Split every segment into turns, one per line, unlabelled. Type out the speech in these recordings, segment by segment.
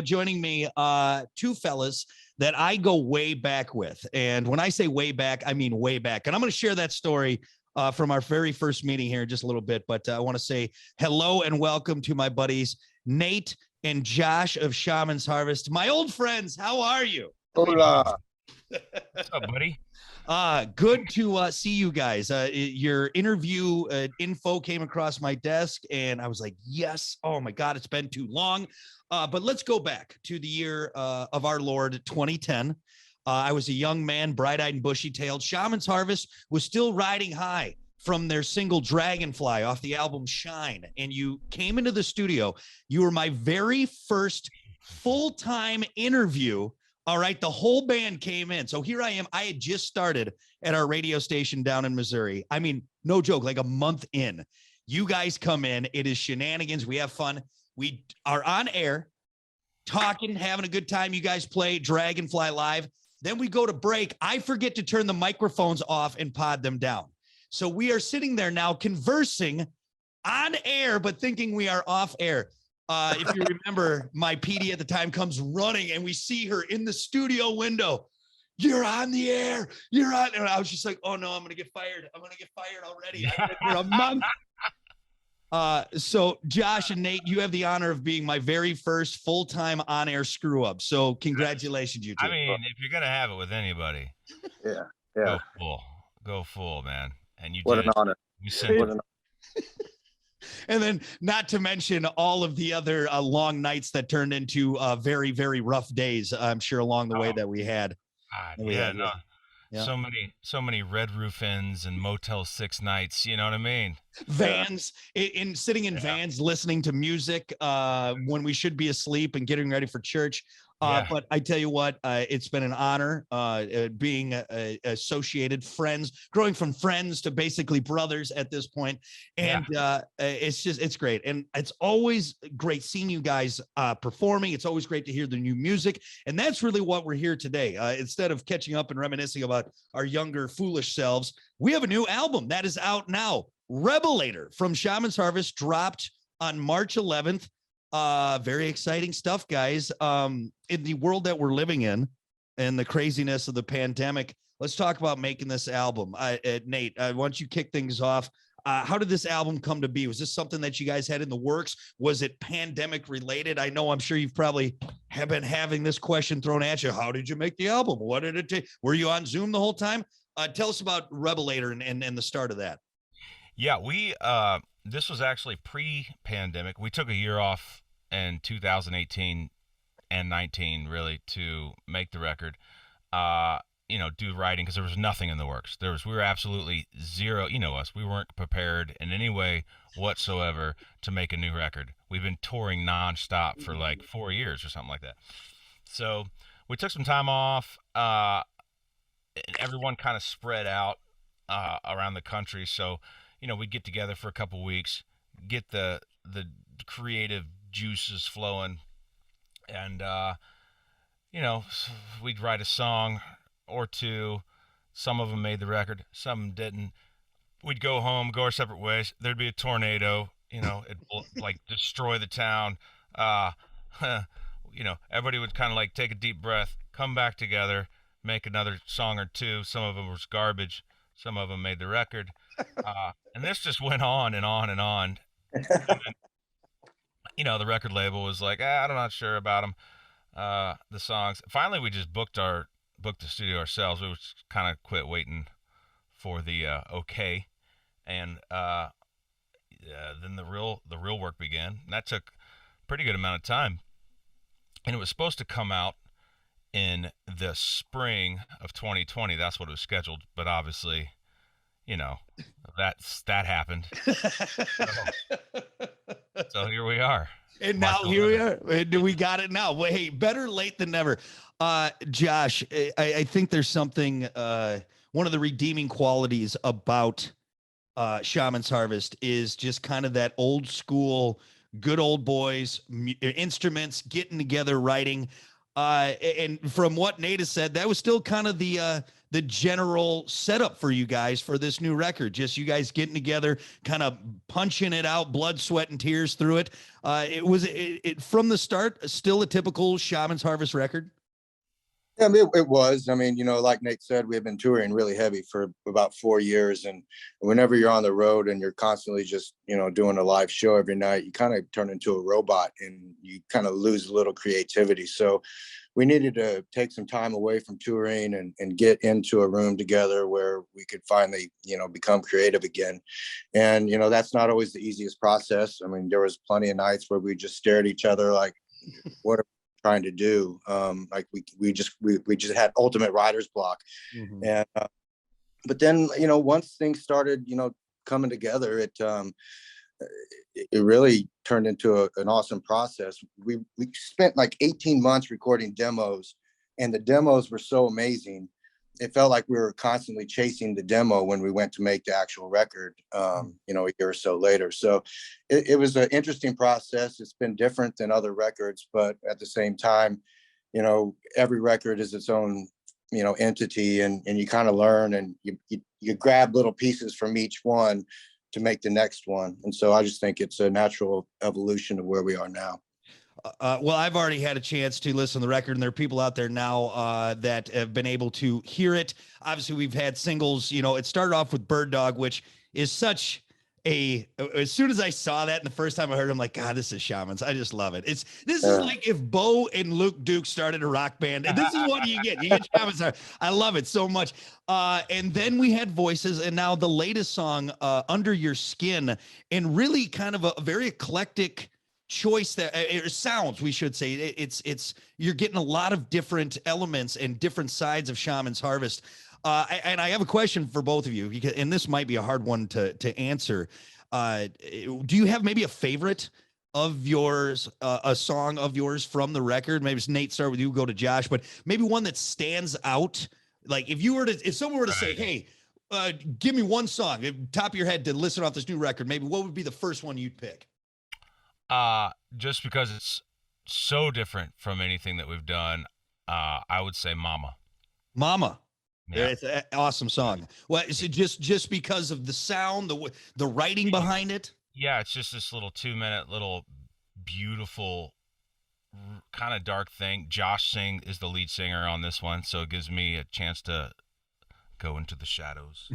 Joining me, two fellas that I go way back with. And when I say way back, I mean way back. And I'm going to share that story from our very first meeting here in just a little bit. But I want to say hello and welcome to my buddies, Nate and Josh of Shaman's Harvest. My old friends, how are you?
Hola.
What's up, buddy?
Good to see you guys. Your interview info came across my desk and I was like, yes, oh my God, it's been too long. But let's go back to the year of our Lord 2010. I was a young man, bright-eyed and bushy-tailed. Shaman's Harvest was still riding high from their single Dragonfly off the album Shine. And you came into the studio. You were my very first full-time interview. All right, the whole band came in. So here I am. I had just started at our radio station down in Missouri. I mean, no joke, like a month in. You guys come in. It is shenanigans. We have fun. We are on air, talking, having a good time. You guys play Dragonfly live. Then we go to break. I forget to turn the microphones off and pod them down. So we are sitting there now conversing on air, but thinking we are off air. If you remember, my PD at the time comes running and we see her in the studio window. You're on the air. You're on. And I was just like, oh no, I'm going to get fired. I'm going to get fired already. I've been here a month. So Josh and Nate, you have the honor of being my very first full-time on-air screw-up. So congratulations, you two.
I mean, if you're gonna have it with anybody,
Yeah.
Go full, man. And you
What
did
an honor.
You sent
What
it.
an
And then not to mention all of the other long nights that turned into very, very rough days, I'm sure, along the way that we had.
Yeah. So many Red Roof Inns and Motel 6 nights, you know what I mean?
Vans, in sitting in vans, listening to music when we should be asleep and getting ready for church. But I tell you what, it's been an honor being associated, friends, growing from friends to basically brothers at this point. And it's great. And it's always great seeing you guys performing. It's always great to hear the new music. And that's really what we're here today. Instead of catching up and reminiscing about our younger, foolish selves, we have a new album that is out now. Rebelator from Shaman's Harvest dropped on March 11th. Very exciting stuff, guys. In the world that we're living in and the craziness of the pandemic, let's talk about making this album. Nate, why don't you kick things off? How did this album come to be? Was this something that you guys had in the works? Was it pandemic related? I'm sure you've probably have been having this question thrown at you. How did you make the album? What did it take? Were you on Zoom the whole time? Tell us about Rebelator and the start of that.
Yeah, this was actually pre-pandemic. We took a year off in 2018 and 19 really to make the record. Do writing because there was nothing in the works. We were absolutely zero. You know us. We weren't prepared in any way whatsoever to make a new record. We've been touring nonstop for like 4 years or something like that. So we took some time off. Everyone kind of spread out around the country. So we'd get together for a couple weeks, get the creative juices flowing, and we'd write a song or two. Some of them made the record, some didn't. We'd go home, go our separate ways. There'd be a tornado, it'd like destroy the town. Everybody would kind of like take a deep breath, come back together, make another song or two. Some of them was garbage, some of them made the record. And this just went on and on and on. And then, the record label was like, I'm not sure about them, the songs. Finally, we just booked the studio ourselves. We just kind of quit waiting for the okay, and then the real work began. And that took a pretty good amount of time. And it was supposed to come out in the spring of 2020. That's what it was scheduled. But obviously, that happened. So here we are.
And now here we are. We got it now. Well, hey, better late than never. Josh, I think there's something, one of the redeeming qualities about Shaman's Harvest is just kind of that old school, good old boys, instruments, getting together, writing. And from what Nate has said, that was still kind of the the general setup for you guys for this new record? Just you guys getting together, kind of punching it out, blood, sweat, and tears through it. It from the start still a typical Shaman's Harvest record?
Yeah, I mean, it was. I mean, like Nate said, we have been touring really heavy for about 4 years. And whenever you're on the road and you're constantly just, doing a live show every night, you kind of turn into a robot and you kind of lose a little creativity. So we needed to take some time away from touring and get into a room together where we could finally, become creative again. And, that's not always the easiest process. I mean, there was plenty of nights where we just stared at each other like, what trying to do. Like we just had ultimate writer's block.
Mm-hmm.
And but then once things started coming together, it really turned into an awesome process. We spent like 18 months recording demos, and the demos were so amazing. It felt like we were constantly chasing the demo when we went to make the actual record, a year or so later. So it was an interesting process. It's been different than other records, but at the same time, every record is its own, entity, and you kind of learn and you grab little pieces from each one to make the next one. And so I just think it's a natural evolution of where we are now.
Well, I've already had a chance to listen to the record, and there are people out there now that have been able to hear it. Obviously, we've had singles. It started off with Bird Dog, which is such as soon as I saw that and the first time I heard it, I'm like, God, this is Shaman's. I just love it. This is like if Bo and Luke Duke started a rock band, and this is what you get. You get Shaman's. I love it so much. And then we had Voices, and now the latest song, Under Your Skin, and really kind of a very eclectic choice that sounds, we should say. It's you're getting a lot of different elements and different sides of Shaman's Harvest. And I have a question for both of you, because, and this might be a hard one to answer. Do you have maybe a favorite of yours, a song of yours from the record? Maybe it's Nate, start with you, go to Josh, but maybe one that stands out. Like if someone were to say, hey, give me one song, top of your head, to listen off this new record, maybe what would be the first one you'd pick?
Just because it's so different from anything that we've done, I would say Mama.
Yeah, it's an awesome song. Well, is it just because of the sound, the writing behind it?
Yeah, it's just this little 2-minute, little beautiful, kind of dark thing. Josh Singh is the lead singer on this one, so it gives me a chance to go into the shadows.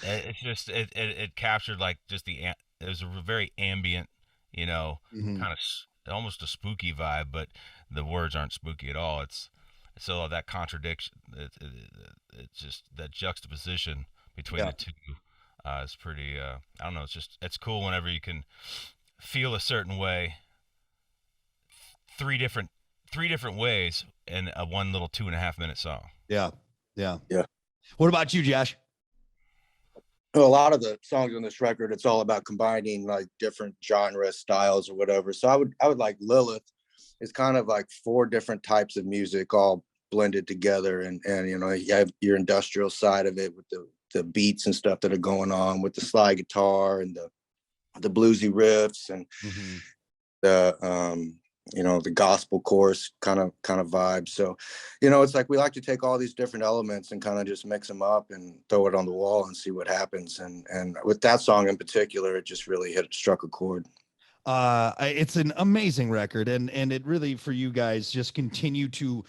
It's just it captured like just it was a very ambient, kind of almost a spooky vibe, but the words aren't spooky at all. It's so that contradiction, it's just that juxtaposition between the two is pretty. I don't know. It's cool whenever you can feel a certain way, three different ways in a one little 2.5-minute song.
Yeah. What about you, Josh?
Well, a lot of the songs on this record, it's all about combining like different genre styles or whatever. So I would like Lilith. It's kind of like 4 different types of music all blended together, and you have your industrial side of it with the beats and stuff that are going on with the slide guitar and the bluesy riffs and the gospel chorus kind of vibe. So it's like we like to take all these different elements and kind of just mix them up and throw it on the wall and see what happens. And with that song in particular, it just really struck a chord.
It's an amazing record, and it really, for you guys, just continue to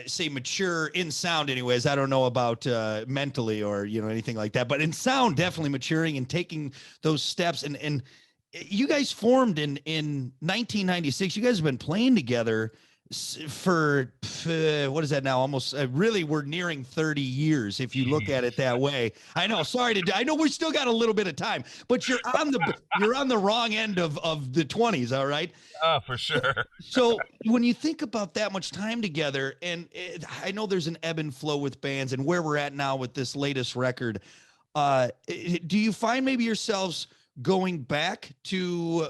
say mature in sound. Anyways, I don't know about mentally or anything like that, but in sound, definitely maturing and taking those steps. And you guys formed in 1996. You guys have been playing together for what is that now? Almost really, we're nearing 30 years if you look at it that way. I know. Sorry I know we still got a little bit of time, but you're on the wrong end of the 20s. All right.
Oh, for sure.
So when you think about that much time together, and I know there's an ebb and flow with bands, and where we're at now with this latest record, do you find maybe yourselves going back to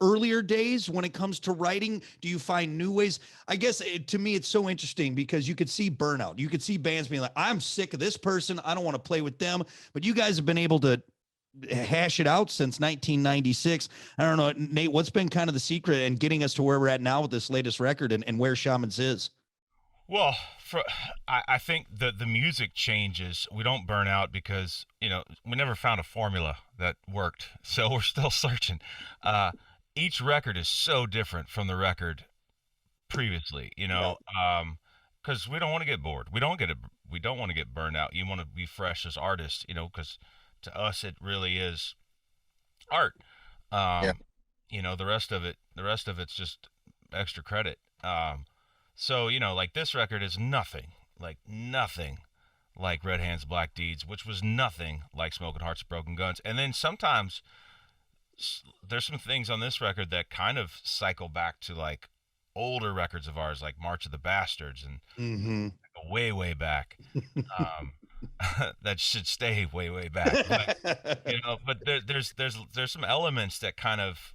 earlier days when it comes to writing? Do you find new ways? I guess to me, it's so interesting because you could see burnout. You could see bands being like, I'm sick of this person, I don't want to play with them. But you guys have been able to hash it out since 1996. I don't know, Nate, what's been kind of the secret in getting us to where we're at now with this latest record and where Shaman's is?
Well, I think the music changes. We don't burn out because we never found a formula that worked, so we're still searching. Uh, each record is so different from the record previously,
Yeah.
because we don't want to get bored. We don't want to get burned out. You want to be fresh as artists, because to us it really is art.
Yeah.
Um, the rest of it's just extra credit. So like this record is nothing like Red Hands Black Deeds, which was nothing like Smoking Hearts Broken Guns. And then sometimes there's some things on this record that kind of cycle back to like older records of ours, like March of the Bastards, and
Mm-hmm.
way back. Um, that should stay way back. But there's some elements that kind of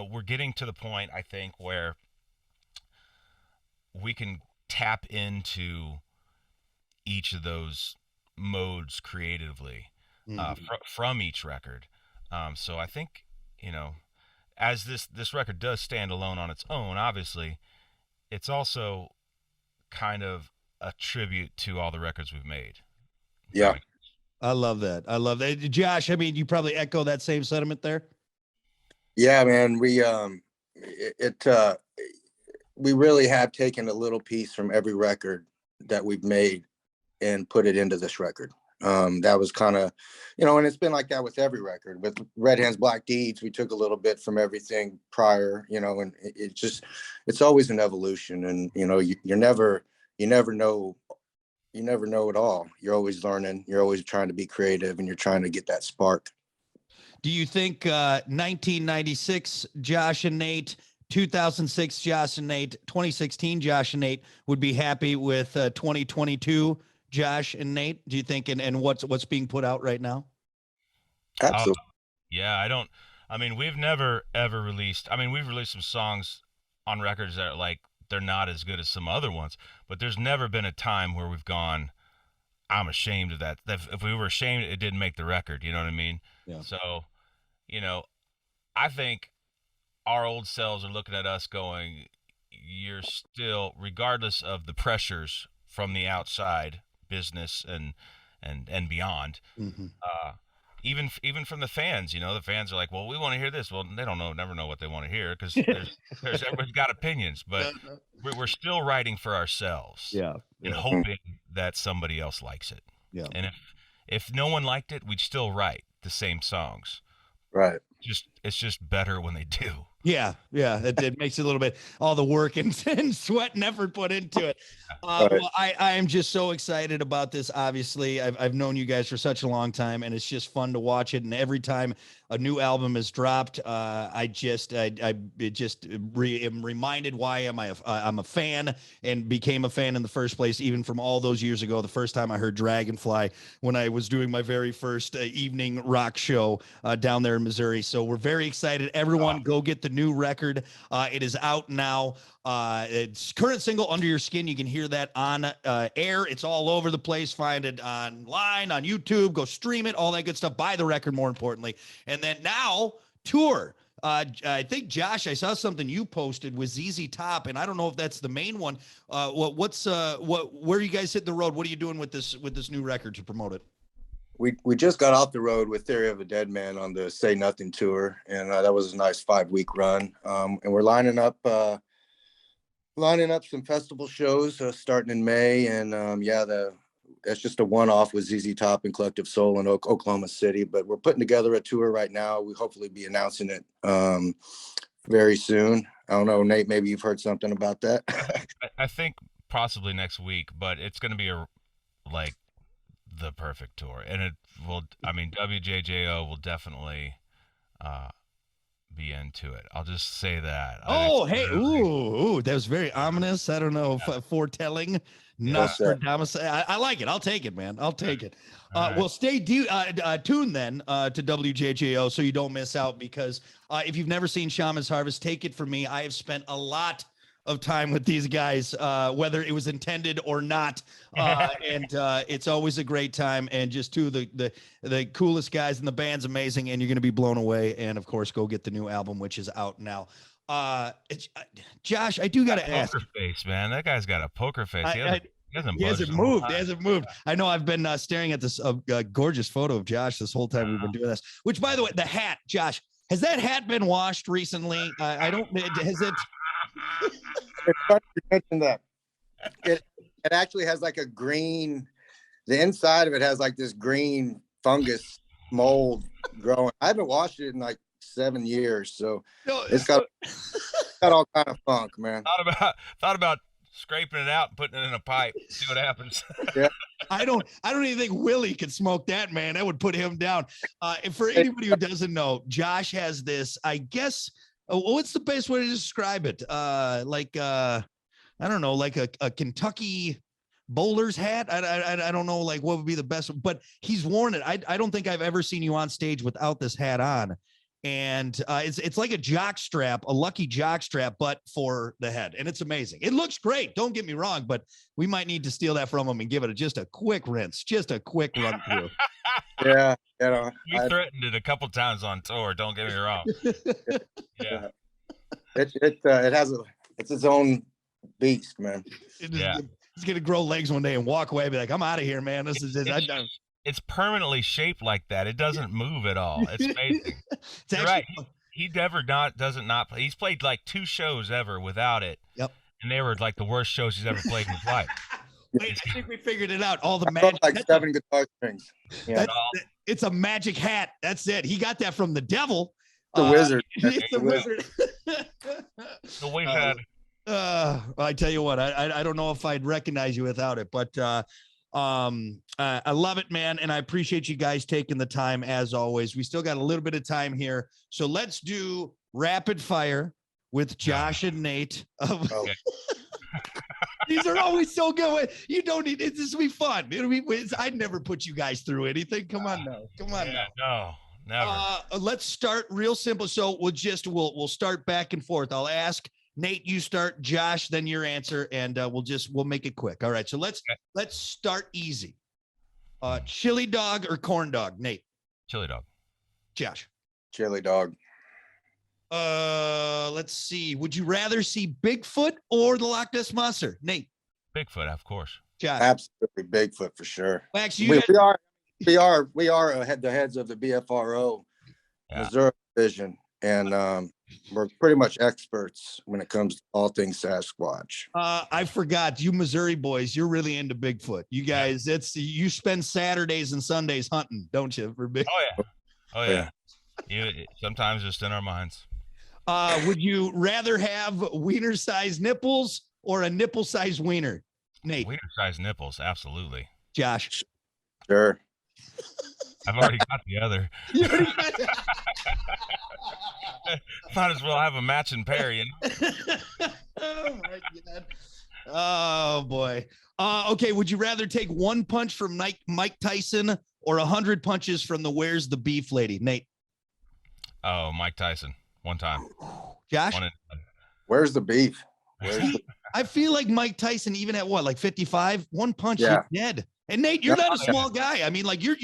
we're getting to the point, I think, where we can tap into each of those modes creatively
Mm-hmm.
from each record. So I think as this record does stand alone on its own, obviously, it's also kind of a tribute to all the records we've made.
Yeah.
I love that. I love that. Josh, I mean, you probably echo that same sentiment there.
Yeah, man. We really have taken a little piece from every record that we've made and put it into this record. That was kind of, and it's been like that with every record. With Red Hands Black Deeds, we took a little bit from everything prior, and it's always an evolution. And you never know it all. You're always learning. You're always trying to be creative, and you're trying to get that spark.
Do you think 1996 Josh and Nate, 2006 Josh and Nate, 2016 Josh and Nate would be happy with 2022 Josh and Nate? Do you think, and what's being put out right now?
Absolutely.
Yeah, I don't. I mean, we've never ever released. I mean, we've released some songs on records that are like they're not as good as some other ones, but there's never been a time where we've gone, I'm ashamed of that. If we were ashamed, it didn't make the record. You know what I mean?
Yeah.
So, you know, I think our old selves are looking at us going, you're still, regardless of the pressures from the outside, business and beyond,
Mm-hmm.
uh, even from the fans, the fans are like, well, we want to hear this. Well, they don't never know what they want to hear because there's everybody's got opinions, but we're still writing for ourselves
Yeah.
and
Yeah.
hoping that somebody else likes it.
Yeah.
And if no one liked it, we'd still write the same songs.
Right.
It's just better when they do.
Yeah, it makes it a little bit all the work and sweat and effort put into it.
Right.
Well, I am just so excited about this. Obviously, I've known you guys for such a long time, and it's just fun to watch it. And every time a new album is dropped, I am reminded why I'm a fan and became a fan in the first place, even from all those years ago. The first time I heard Dragonfly when I was doing my very first evening rock show down there in Missouri. So we're very excited. Everyone, go get the new record. It is out now. It's current single Under Your Skin. You can hear that on air. It's all over the place. Find it online, on YouTube. Go stream it, all that good stuff. Buy the record, more importantly. And then now, tour. I think, Josh, I saw something you posted with ZZ Top, and I don't know if that's the main one. Where you guys hit the road? What are you doing with this new record to promote it?
We just got off the road with Theory of a Dead Man on the Say Nothing tour, and that was a nice 5-week run. And we're lining up some festival shows starting in May, and that's just a one-off with ZZ Top and Collective Soul in Oklahoma City. But we're putting together a tour right now. We hopefully be announcing it very soon. I don't know, Nate, maybe you've heard something about that.
I think possibly next week, but it's going to be like the perfect tour, and it will. I mean, WJJO will definitely be into it. I'll just say that.
Oh, hey, ooh, that was very ominous. I don't know, foretelling. Nostradamus. I like it. I'll take it, man. I'll take it.
Right.
Well, stay tuned then to WJJO so you don't miss out, because if you've never seen Shaman's Harvest, take it from me, I have spent a lot of time with these guys, whether it was intended or not, and it's always a great time. And just two of the coolest guys, and the band's amazing, and you're going to be blown away. And of course, go get the new album, which is out now. Josh, I do got to ask.
Poker face, man. That guy's got a poker face. He hasn't
He hasn't
budged the whole
moved.
time.
He hasn't moved. I know. I've been staring at this gorgeous photo of Josh this whole time we've been doing this. Which, by the way, the hat, Josh, has that hat been washed recently? I don't. Has it?
It's funny you mentioned that. It actually has like a green. The inside of it has like this green fungus mold growing. I haven't washed it in like 7 years, so it's got all kind of funk, man.
Thought about scraping it out and putting it in a pipe. See what happens.
Yeah.
I don't even think Willie could smoke that, man. That would put him down. And for anybody who doesn't know, Josh has this, I guess, what's the best way to describe it? I don't know, like a Kentucky bowler's hat. I don't know, like what would be the best, but he's worn it. I don't think I've ever seen you on stage without this hat on. And it's like a jock strap, a lucky jock strap, but for the head. And it's amazing. It looks great. Don't get me wrong, but we might need to steal that from him and give it just a quick rinse, just a quick run through.
Yeah.
We threatened it a couple times on tour. Don't get me wrong. Yeah.
It's its own beast, man.
He's going to grow legs one day and walk away and be like, I'm out of here, man. This is it.
It's permanently shaped like that. It doesn't move at all. It's amazing. You're right. He doesn't play. He's played like 2 shows ever without it.
Yep.
And they were like the worst shows he's ever played in his life.
Wait, I think we figured it out. All the magic.
Like 7 guitar strings. Yeah.
It's a magic hat. That's it. He got that from the devil.
The wizard.
It's the wizard.
So we've had.
I tell you what, I don't know if I'd recognize you without it, but I love it, man. And I appreciate you guys taking the time as always. We still got a little bit of time here. So let's do rapid fire with Josh and Nate. These are always so good. You don't need it. This will be fun. I'd never put you guys through anything. Come on now.
No, never.
Let's start real simple. So we'll start back and forth. I'll ask Nate, you start. Josh, then your answer, and we'll make it quick. All right. So let's start easy. Chili dog or corn dog? Nate.
Chili dog.
Josh.
Chili dog.
Let's see. Would you rather see Bigfoot or the Loch Ness Monster? Nate.
Bigfoot, of course.
Josh.
Absolutely Bigfoot for sure.
Max,
we are the heads of the BFRO Missouri division, and we're pretty much experts when it comes to all things Sasquatch.
I forgot, you Missouri boys, you're really into Bigfoot. You guys, you spend Saturdays and Sundays hunting, don't you? For Bigfoot?
Oh yeah. Sometimes just in our minds.
Would you rather have wiener-sized nipples or a nipple-sized wiener? Nate.
Wiener-sized nipples, absolutely.
Josh.
Sure.
I've already got the other. Might as well have a matching pair, you know?
Oh my God. Oh boy. Okay. Would you rather take 1 punch from Mike Tyson or 100 punches from the Where's the Beef lady? Nate.
Oh, Mike Tyson. One time.
Josh.
Where's the beef?
I feel like Mike Tyson, even at what, like 55, 1 punch, he's dead. And Nate, you're not a small guy. I mean, like you're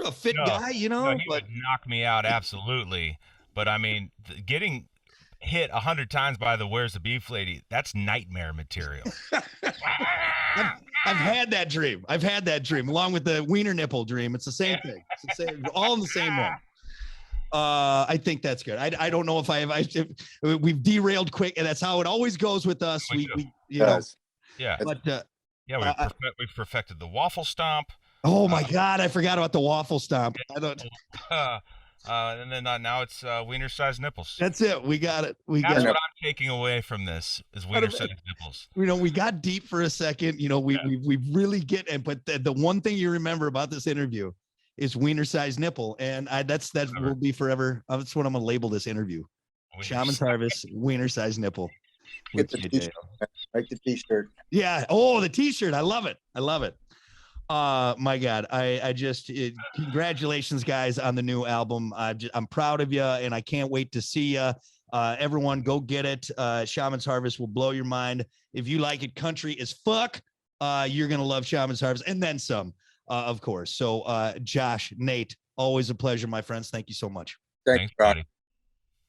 a fit guy, you know.
He would knock me out, absolutely. But I mean, getting hit 100 times by the Where's the Beef lady, that's nightmare material.
I've had that dream. Along with the wiener nipple dream. It's the same thing. It's the same, all in the same one. I think that's good. I don't know if we've derailed quick, and that's how it always goes with us. We you know.
Yeah.
But
we've perfected the waffle stomp.
Oh my God, I forgot about the waffle stomp. I don't.
And then now it's wiener-sized nipples.
That's it. We got it.
That's what I'm taking away from this is wiener-sized nipples.
You know, we got deep for a second. You know, we really get it. But the one thing you remember about this interview is wiener-sized nipple, and that will be forever. That's what I'm gonna label this interview. Shaman's Harvest, wiener-sized nipple.
Get the t-shirt. Make the t-shirt.
Yeah. Oh, the t-shirt. I love it. My God, I just congratulations, guys, on the new album. I'm proud of you, and I can't wait to see you. Everyone, go get it. Shaman's Harvest will blow your mind. If you like it country as fuck, you're gonna love Shaman's Harvest, and then some, of course. So, Josh, Nate, always a pleasure, my friends. Thank you so much.
Thanks, buddy.